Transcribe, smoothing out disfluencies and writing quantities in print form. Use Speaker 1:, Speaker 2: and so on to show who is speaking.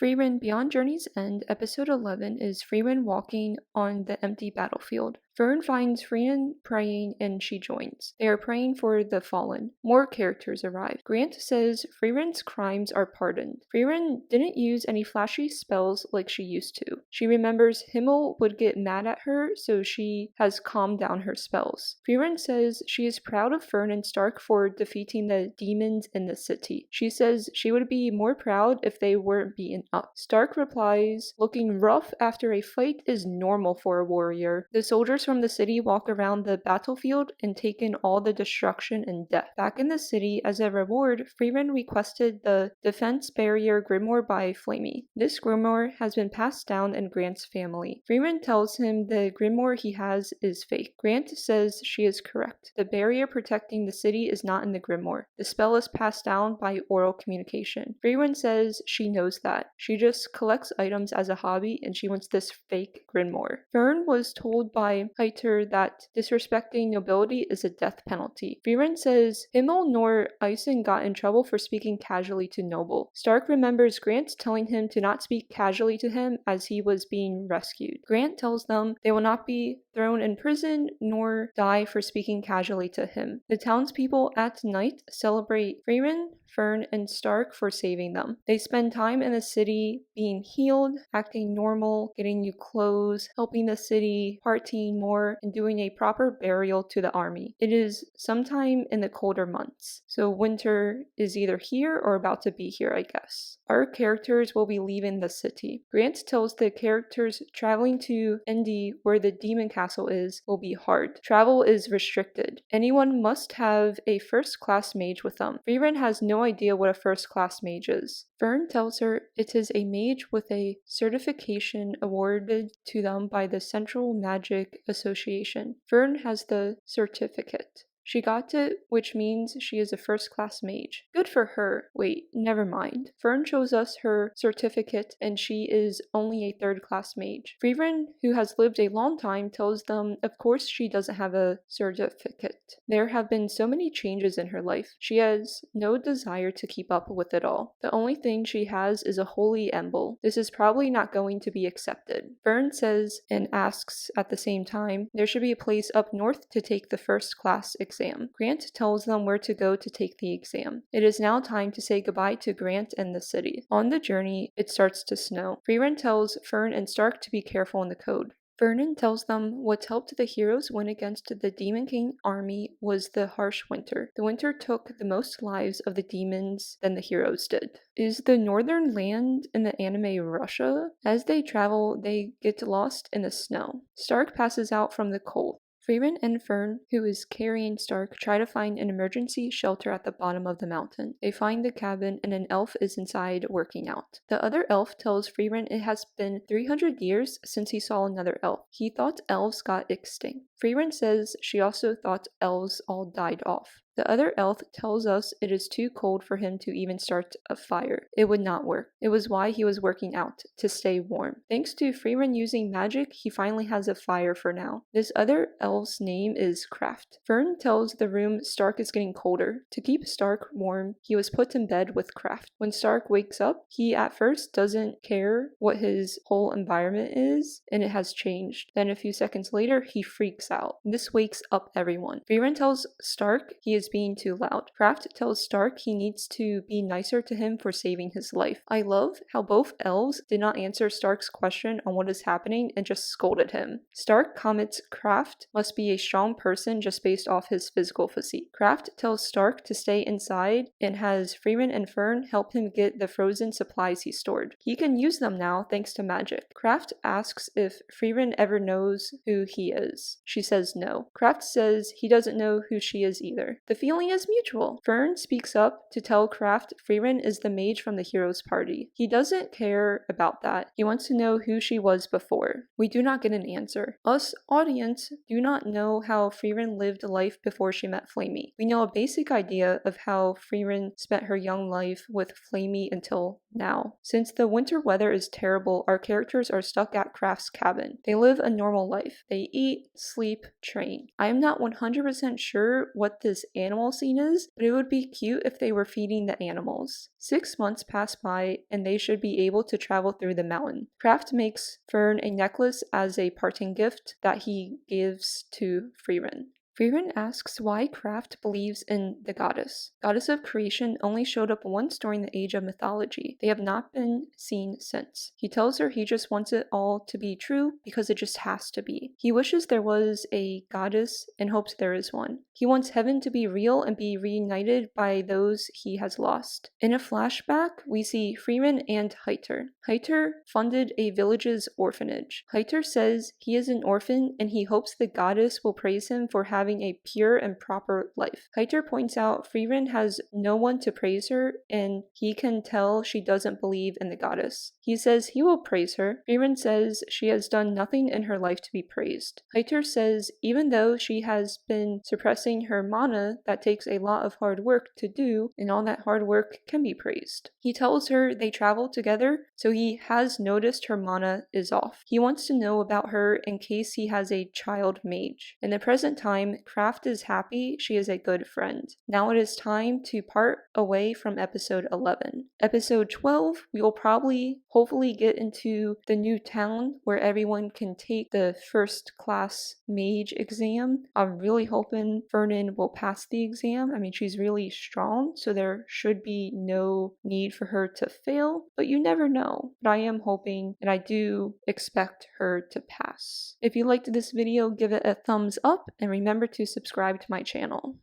Speaker 1: Frieren Beyond Journey's End, Episode 11 is Frieren walking on the empty battlefield. Fern finds Frieren praying and she joins. They are praying for the fallen. More characters arrive. Grant says Frieren's crimes are pardoned. Frieren didn't use any flashy spells like she used to. She remembers Himmel would get mad at her, so she has calmed down her spells. Frieren says she is proud of Fern and Stark for defeating the demons in the city. She says she would be more proud if they weren't beaten up. Stark replies, looking rough after a fight is normal for a warrior. The soldiers from the city walk around the battlefield and take in all the destruction and death. Back in the city, as a reward, Frieren requested the defense barrier grimoire by Flamey. This grimoire has been passed down in Grant's family. Frieren tells him the grimoire he has is fake. Grant says she is correct. The barrier protecting the city is not in the grimoire. The spell is passed down by oral communication. Frieren says she knows that. She just collects items as a hobby and she wants this fake grimoire. Fern was told by Heiter that disrespecting nobility is a death penalty. Frieren says Himmel nor Eisen got in trouble for speaking casually to Noble. Stark remembers Grant telling him to not speak casually to him as he was being rescued. Grant tells them they will not be thrown in prison nor die for speaking casually to him. The townspeople at night celebrate Frieren, Fern, and Stark for saving them. They spend time in the city being healed, acting normal, getting new clothes, helping the city, partying more, and doing a proper burial to the army. It is sometime in the colder months, so winter is either here or about to be here, I guess. Our characters will be leaving the city. Grant tells the characters traveling to Endy, where the demon castle is, will be hard. Travel is restricted. Anyone must have a first-class mage with them. Frieren has no idea what a first-class mage is. Fern tells her it is a mage with a certification awarded to them by the Central Magic Association. Fern has the certificate. She got it, which means she is a first-class mage. Good for her. Wait, never mind. Fern shows us her certificate and she is only a third-class mage. Frieren, who has lived a long time, tells them of course she doesn't have a certificate. There have been so many changes in her life. She has no desire to keep up with it all. The only thing she has is a holy emble. This is probably not going to be accepted. Fern says and asks at the same time, there should be a place up north to take the first-class exam. Grant tells them where to go to take the exam. It is now time to say goodbye to Grant and the city. On the journey, it starts to snow. Frieren tells Fern and Stark to be careful in the code. Vernon tells them what helped the heroes win against the Demon King army was the harsh winter. The winter took the most lives of the demons than the heroes did. Is the northern land in the anime Russia? As they travel, they get lost in the snow. Stark passes out from the cold. Frieren and Fern, who is carrying Stark, try to find an emergency shelter at the bottom of the mountain. They find the cabin and an elf is inside working out. The other elf tells Frieren it has been 300 years since he saw another elf. He thought elves got extinct. Frieren says she also thought elves all died off. The other elf tells us it is too cold for him to even start a fire. It would not work. It was why he was working out, to stay warm. Thanks to Frieren using magic, he finally has a fire for now. This other elf's name is Kraft. Fern tells the room Stark is getting colder. To keep Stark warm, he was put in bed with Kraft. When Stark wakes up, he at first doesn't care what his whole environment is, and it has changed. Then a few seconds later, he freaks out. This wakes up everyone. Frieren tells Stark he is being too loud. Kraft tells Stark he needs to be nicer to him for saving his life. I love how both elves did not answer Stark's question on what is happening and just scolded him. Stark comments Kraft must be a strong person just based off his physical physique. Kraft tells Stark to stay inside and has Frieren and Fern help him get the frozen supplies he stored. He can use them now thanks to magic. Kraft asks if Frieren ever knows who he is. She says no. Kraft says he doesn't know who she is either. The feeling is mutual. Fern speaks up to tell Kraft Frieren is the mage from the hero's party. He doesn't care about that. He wants to know who she was before. We do not get an answer. Us, audience, do not know how Frieren lived life before she met Flamey. We know a basic idea of how Frieren spent her young life with Flamey until now. Since the winter weather is terrible, our characters are stuck at Kraft's cabin. They live a normal life. They eat, sleep, sleep train. I am not 100% sure what this animal scene is, but it would be cute if they were feeding the animals. 6 months pass by and they should be able to travel through the mountain. Kraft makes Fern a necklace as a parting gift that he gives to Frieren. Frieren asks why Kraft believes in the goddess. Goddess of creation only showed up once during the age of mythology. They have not been seen since. He tells her he just wants it all to be true because it just has to be. He wishes there was a goddess and hopes there is one. He wants heaven to be real and be reunited by those he has lost. In a flashback, we see Frieren and Heiter. Heiter funded a village's orphanage. Heiter says he is an orphan and he hopes the goddess will praise him for having a pure and proper life. Heiter points out Frieren has no one to praise her and he can tell she doesn't believe in the goddess. He says he will praise her. Frieren says she has done nothing in her life to be praised. Heiter says even though she has been suppressing her mana, that takes a lot of hard work to do, and all that hard work can be praised. He tells her they travel together, so he has noticed her mana is off. He wants to know about her in case he has a child mage. In the present time, Kraft is happy she is a good friend. Now it is time to part away from episode 11. Episode 12, we will hopefully get into the new town where everyone can take the first class mage exam. I'm really hoping Vernon will pass the exam. I mean, she's really strong, so there should be no need for her to fail, but you never know. But I am hoping and I do expect her to pass. If you liked this video, give it a thumbs up and remember to subscribe to my channel.